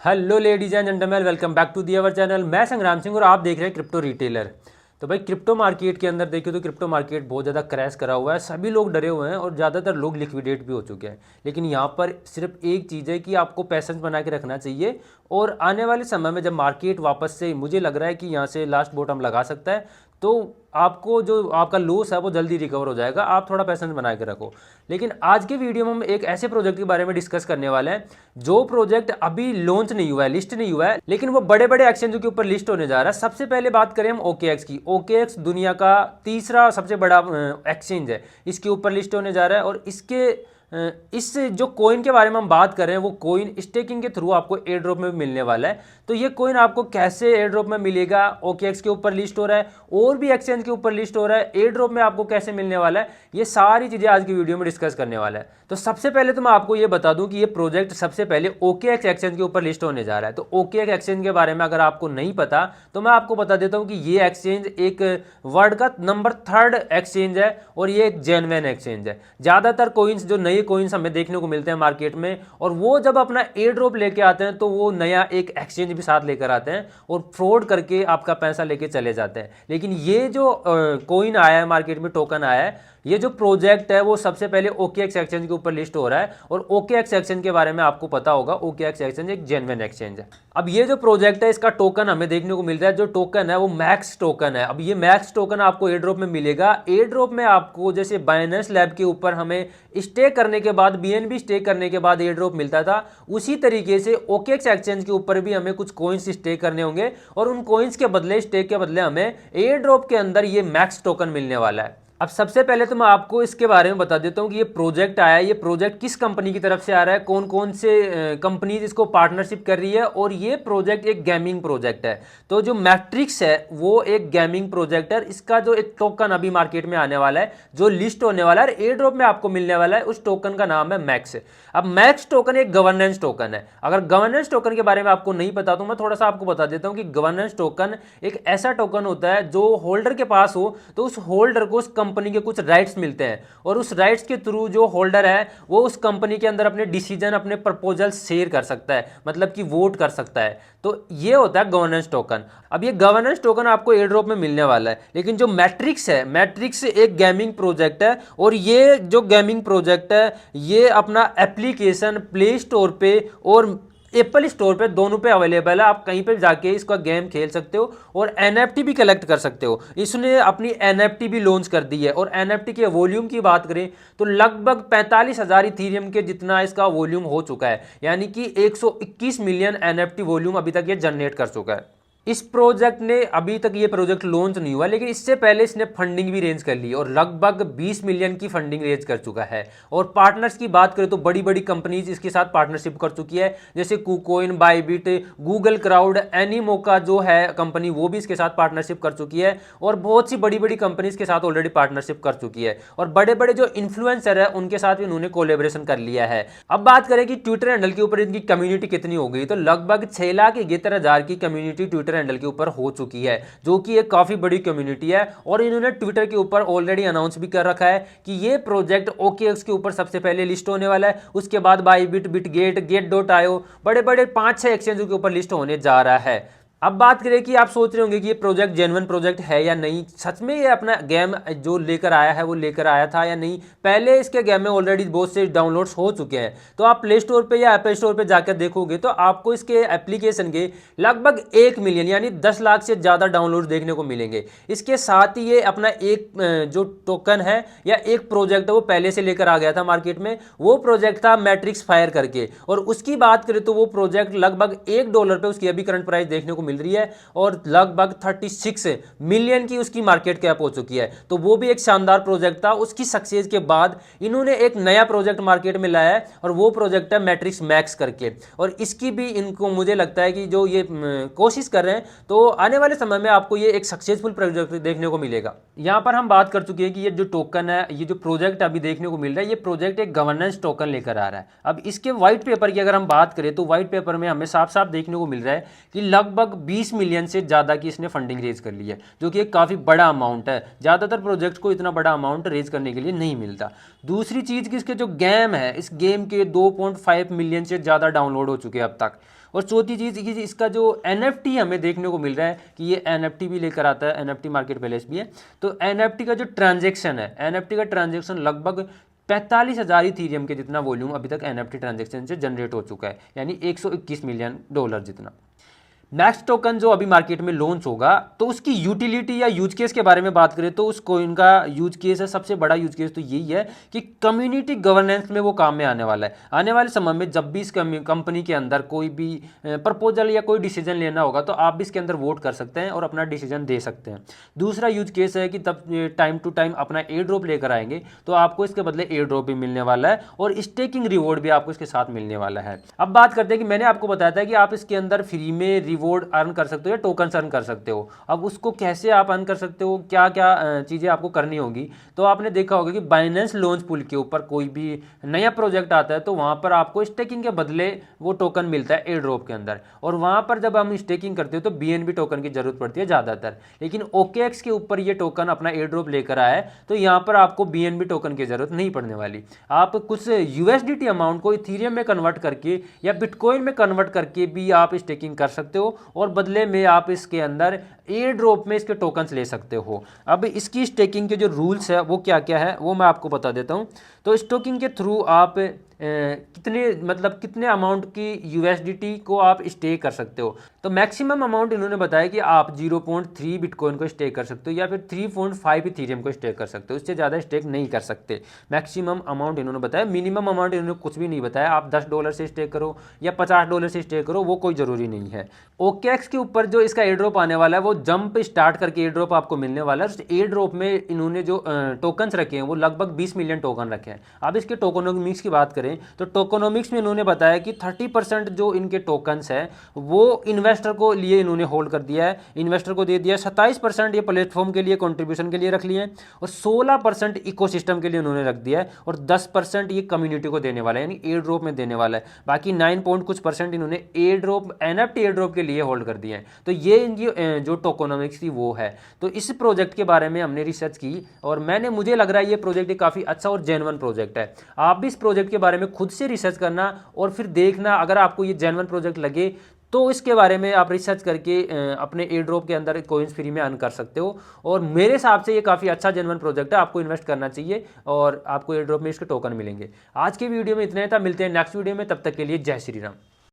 Hello ladies and gentleman, welcome back to the our channel. मैं संग्राम सिंह और आप देख रहे हैं क्रिप्टो रिटेलर। तो भाई क्रिप्टो मार्केट के अंदर देखिए तो क्रिप्टो मार्केट बहुत ज़्यादा क्रैश करा हुआ है, सभी लोग डरे हुए हैं और ज़्यादातर लोग लिक्विडेट भी हो चुके हैं। लेकिन यहाँ पर सिर्फ एक चीज़ है कि आपको पैसेंस बना के रखना चाहिए और आने वाले समय में जब मार्केट वापस से मुझे लग रहा है कि यहाँ से लास्ट बॉटम लगा सकता है तो आपको जो आपका लॉस है वो जल्दी रिकवर हो जाएगा। आप थोड़ा पैसेंस बना के रखो। लेकिन आज के वीडियो में हम एक ऐसे प्रोजेक्ट के बारे में डिस्कस करने वाले हैं जो प्रोजेक्ट अभी लॉन्च नहीं हुआ है, लिस्ट नहीं हुआ है, लेकिन वो बड़े बड़े एक्सचेंजों के ऊपर लिस्ट होने जा रहा है। सबसे पहले बात करें हम OKX की। OKX दुनिया का तीसरा सबसे बड़ा एक्सचेंज है, इसके ऊपर लिस्ट होने जा रहा है। और इस जो कॉइन के बारे में हम बात कर रहे हैं वो कॉइन स्टेकिंग के थ्रू आपको एयर ड्रॉप में मिलने वाला है। तो ये कॉइन आपको कैसे एयर ड्रॉप में मिलेगा, OKX के ऊपर लिस्ट हो रहा है और भी एक्सचेंज के ऊपर लिस्ट हो रहा है, एयर ड्रॉप में आपको कैसे मिलने वाला है, ये सारी चीज़ें आज की वीडियो में डिस्कस करने वाला है। तो सबसे पहले तो मैं आपको ये बता दूं कि ये प्रोजेक्ट सबसे पहले OKX एक्सचेंज के ऊपर लिस्ट होने जा रहा है। तो OKX एक्सचेंज के बारे में अगर आपको नहीं पता तो मैं आपको बता देता हूं कि ये एक्सचेंज एक वर्ल्ड का नंबर 3rd एक्सचेंज है और ये एक जेन्युइन एक्सचेंज है। ज़्यादातर कॉइन्स जो नए कॉइन्स हमें देखने को मिलते हैं मार्केट में और वो जब अपना एयर ड्रॉप लेके आते हैं तो वो नया एक एक्सचेंज भी साथ लेकर आते हैं और फ्रॉड करके आपका पैसा लेके चले जाते हैं। लेकिन ये जो कॉइन आया है मार्केट में, टोकन आया है, ये जो प्रोजेक्ट है वो सबसे पहले OKX एक्सचेंज के ऊपर लिस्ट हो रहा है। और OKX एक्सचेंज के बारे में आपको पता होगा, OKX एक्सचेंज एक जेन्युइन एक्सचेंज है। अब ये जो प्रोजेक्ट है इसका टोकन हमें देखने को मिल रहा है, जो टोकन है वो मैक्स टोकन है। अब ये मैक्स टोकन आपको एयर ड्रॉप में मिलेगा। एयर ड्रॉप में आपको जैसे बाइनेंस लैब के ऊपर हमें स्टेक करने के बाद, BNB स्टेक करने के बाद एयर ड्रॉप मिलता था, उसी तरीके से OKX एक्सचेंज के ऊपर भी हमें कुछ कॉइन्स स्टेक करने होंगे और उन कॉइन्स के बदले, स्टेक के बदले हमें एयर ड्रॉप के अंदर ये मैक्स टोकन मिलने वाला है। अब सबसे पहले तो मैं आपको इसके बारे में बता देता हूं कि ये प्रोजेक्ट आया है, ये प्रोजेक्ट किस कंपनी की तरफ से आ रहा है, कौन कौन से कंपनीज इसको पार्टनरशिप कर रही है। और ये प्रोजेक्ट एक गेमिंग प्रोजेक्ट है। तो जो मैट्रिक्स है वो एक गेमिंग प्रोजेक्ट है। इसका जो एक टोकन अभी मार्केट में आने वाला है, जो लिस्ट होने वाला है, एयर ड्रॉप में आपको मिलने वाला है, उस टोकन का नाम है मैक्स। अब मैक्स टोकन एक गवर्नेंस टोकन है। अगर गवर्नेंस टोकन के बारे में आपको नहीं पता तो मैं थोड़ा सा आपको बता देता हूं कि गवर्नेंस टोकन एक ऐसा टोकन होता है जो होल्डर के पास हो तो उस होल्डर को उस कंपनी के कुछ राइट्स मिलते हैं और उस राइट्स के थ्रू जो होल्डर है वो उस कंपनी के अंदर अपने डिसीजन, अपने प्रपोजल शेयर कर सकता है, मतलब कि वोट कर सकता है। तो ये होता है गवर्नेंस टोकन। अब ये गवर्नेंस टोकन आपको एयर ड्रॉप में मिलने वाला है। लेकिन जो मैट्रिक्स है, मैट्रिक्स एक गेमिंग प्रोजेक्ट है और ये जो गेमिंग प्रोजेक्ट है ये अपना एप्लीकेशन प्ले स्टोर पे और एप्पल स्टोर पे, दोनों पे अवेलेबल है। आप कहीं पे जाके इसका गेम खेल सकते हो और NFT भी कलेक्ट कर सकते हो। इसने अपनी NFT भी लॉन्च कर दी है और NFT के वॉल्यूम की बात करें तो लगभग 45,000 इथीरियम के जितना इसका वॉल्यूम हो चुका है, यानी कि 121 मिलियन NFT वॉल्यूम अभी तक ये जनरेट कर चुका है। इस प्रोजेक्ट ने, अभी तक ये प्रोजेक्ट लॉन्च नहीं हुआ लेकिन इससे पहले इसने फंडिंग भी रेंज कर ली और लगभग 20 मिलियन की फंडिंग रेंज कर चुका है। और पार्टनर्स की बात करें तो बड़ी बड़ी कंपनीज इसके साथ पार्टनरशिप कर चुकी है, जैसे कुकोइन, बाइबिट, गूगल क्राउड, एनीमोका जो है कंपनी वो भी इसके साथ पार्टनरशिप कर चुकी है और बहुत सी बड़ी बड़ी कंपनी इसके साथ ऑलरेडी पार्टनरशिप कर चुकी है। और बड़े बड़े जो इन्फ्लुएंसर है उनके साथ भी इन्होंने कोलेबोरेशन कर लिया है। अब बात करें कि ट्विटर हैंडल के ऊपर इनकी कम्युनिटी कितनी हो गई, तो लगभग 6,71,000 की कम्युनिटी ट्विटर हैंडल के ऊपर हो चुकी है, जो कि एक काफी बड़ी कम्युनिटी है। और इन्होंने ट्विटर के ऊपर ऑलरेडी अनाउंस भी कर रखा है कि ये प्रोजेक्ट OKX के ऊपर सबसे पहले लिस्ट होने वाला है, उसके बाद बाइबिट, बिटगेट, गेट.io, बड़े बड़े 5-6 एक्सचेंजों के ऊपर लिस्ट होने जा रहा है। अब बात करें कि आप सोच रहे होंगे कि ये प्रोजेक्ट जेन्युइन प्रोजेक्ट है या नहीं, सच में ये अपना गेम जो लेकर आया है वो लेकर आया था या नहीं। पहले इसके गेम में ऑलरेडी बहुत से डाउनलोड्स हो चुके हैं, तो आप प्ले स्टोर पे या एप्पल स्टोर पे जाकर देखोगे तो आपको इसके एप्लीकेशन के लगभग 1 मिलियन यानी 10 लाख से ज़्यादा डाउनलोड देखने को मिलेंगे। इसके साथ ही ये अपना एक जो टोकन है या एक प्रोजेक्ट है वो पहले से लेकर आ गया था मार्केट में, वो प्रोजेक्ट था मैट्रिक्स फायर करके। और उसकी बात करें तो वो प्रोजेक्ट लगभग $1 पे उसकी अभी करंट प्राइस देखने को मिल रही है और लगभग 36 मिलियन की उसकी मार्केट कैप हो चुकी है। तो वो भी एक शानदार प्रोजेक्ट था। उसकी सक्सेस के बाद इन्होंने एक नया प्रोजेक्ट मार्केट में लाया है और वो प्रोजेक्ट है मैट्रिक्स मैक्स करके। और इसकी भी इनको मुझे लगता है कि जो ये कोशिश कर रहे हैं तो आने वाले समय में आपको ये एक सक्सेसफुल प्रोजेक्ट देखने को मिलेगा। यहां पर हम बात कर चुके हैं कि ये जो टोकन है, ये जो प्रोजेक्ट अभी देखने को मिल रहा है, ये प्रोजेक्ट एक गवर्नेंस टोकन लेकर आ रहा है। अब इसके व्हाइट पेपर की अगर हम बात करें तो व्हाइट पेपर में हमें साफ साफ देखने को मिल रहा है कि लगभग 20 मिलियन से ज़्यादा की इसने फंडिंग रेज कर ली है, जो कि एक काफ़ी बड़ा अमाउंट है। ज़्यादातर प्रोजेक्ट को इतना बड़ा अमाउंट रेज करने के लिए नहीं मिलता। दूसरी चीज़ कि इसके जो गेम है, इस गेम के 2.5 मिलियन से ज़्यादा डाउनलोड हो चुके हैं अब तक। और चौथी चीज़ कि इसका जो NFT हमें देखने को मिल रहा है कि ये NFT भी लेकर आता है, NFT मार्केट प्लेस भी है। तो NFT का जो ट्रांजेक्शन है, NFT का ट्रांजेक्शन लगभग 45,000 इथीरियम के जितना वॉल्यूम अभी तक NFT ट्रांजेक्शन से जनरेट हो चुका है, यानी $121 मिलियन जितना। नेक्स्ट टोकन जो अभी मार्केट में लॉन्च होगा तो उसकी यूटिलिटी या यूज केस के बारे में बात करें तो उस कोइन का यूज केस है, सबसे बड़ा यूज केस तो यही है कि कम्युनिटी गवर्नेंस में वो काम में आने वाला है। आने वाले समय में जब भी इस कंपनी के अंदर कोई भी प्रपोजल या कोई डिसीजन लेना होगा तो आप भी इसके अंदर वोट कर सकते हैं और अपना डिसीजन दे सकते हैं। दूसरा यूज केस है कि तब टाइम टू टाइम अपना एयर ड्रॉप लेकर आएंगे तो आपको इसके बदले एयर ड्रॉप भी मिलने वाला है और स्टेकिंग रिवॉर्ड भी आपको इसके साथ मिलने वाला है। अब बात करते हैं कि मैंने आपको बताया था कि आप इसके अंदर फ्री में रिवॉर्ड अर्न कर सकते हो या टोकन अर्न कर सकते हो। अब उसको कैसे आप अर्न कर सकते हो, क्या क्या चीज़ें आपको करनी होगी, तो आपने देखा होगा कि बाइनेंस लॉन्च पूल के ऊपर कोई भी नया प्रोजेक्ट आता है तो वहाँ पर आपको स्टेकिंग के बदले वो टोकन मिलता है एयर ड्रॉप के अंदर, और वहाँ पर जब हम स्टेकिंग करते हो तो BNB टोकन की जरूरत पड़ती है ज़्यादातर। लेकिन OKX के ऊपर ये टोकन अपना एयर ड्रॉप लेकर आया है तो यहाँ पर आपको BNB टोकन की जरूरत नहीं पड़ने वाली। आप कुछ USDT अमाउंट को इथीरियम में कन्वर्ट करके या बिटकॉइन में कन्वर्ट करके भी आप स्टेकिंग कर सकते हो और बदले में आप इसके अंदर एयर ड्रॉप में इसके टोकन्स ले सकते हो। अब इसकी स्टेकिंग के जो रूल्स है वो क्या क्या है वो मैं आपको बता देता हूँ। तो स्टेकिंग के थ्रू आप कितने अमाउंट की USDT को आप स्टे कर सकते हो। तो मैक्सिमम अमाउंट इन्होंने बताया कि आप 0.3 बिटकॉइन को स्टे कर सकते हो या फिर 3.5 इथीरियम को स्टे कर सकते हो, इससे ज़्यादा स्टेक नहीं कर सकते। मैक्सिमम अमाउंट इन्होंने बताया, मिनिमम अमाउंट इन्होंने कुछ भी नहीं बताया। आप $10 से स्टे करो या $50 से स्टे करो, वो कोई ज़रूरी नहीं है। OKX के ऊपर जो इसका एयर ड्रॉप आने वाला है वो जंप स्टार्ट करके एयर ड्रॉप आपको मिलने वाला है। उस एयर ड्रॉप में इन्होंने जो टोकन्स रखे हैं वो लगभग 20 मिलियन टोकन रखे हैं। अब इसके टोकनोमिक्स की बात करें तो टोकनोमिक्स में इन्होंने बताया कि 30% जो इनके टोकन्स है वो इन्वेस्टर को लिए इन्होंने होल्ड कर दिया है, इन्वेस्टर को दे दिया। 27% ये प्लेटफॉर्म के लिए कंट्रीब्यूशन के लिए रख लिए हैं और 16% इकोसिस्टम के लिए उन्होंने रख दिया है और 10% ये कम्युनिटी को देने वाला है, यानी एयर ड्रॉप में देने वाला है। बाकी 9% इन्होंने air drop NFT air drop के लिए होल्ड कर दिया है। तो ये इनकी जो टोकनोमिक्स थी वो है। तो इस प्रोजेक्ट के बारे में हमने रिसर्च की और मुझे लग रहा है ये प्रोजेक्ट काफ़ी अच्छा और जेन्युइन प्रोजेक्ट है। आप भी इस प्रोजेक्ट के बारे में खुद से रिसर्च करना और फिर देखना, अगर आपको ये जेन्युइन प्रोजेक्ट लगे तो इसके बारे में आप रिसर्च करके अपने एयर ड्रॉप के अंदर कॉइन्स फ्री में अर्न कर सकते हो। और मेरे हिसाब से ये काफ़ी अच्छा जेन्युइन प्रोजेक्ट है, आपको इन्वेस्ट करना चाहिए और आपको एयर ड्रॉप में इसके टोकन मिलेंगे। आज के वीडियो में इतना ही था, मिलते हैं नेक्स्ट वीडियो में, तब तक के लिए जय श्री राम।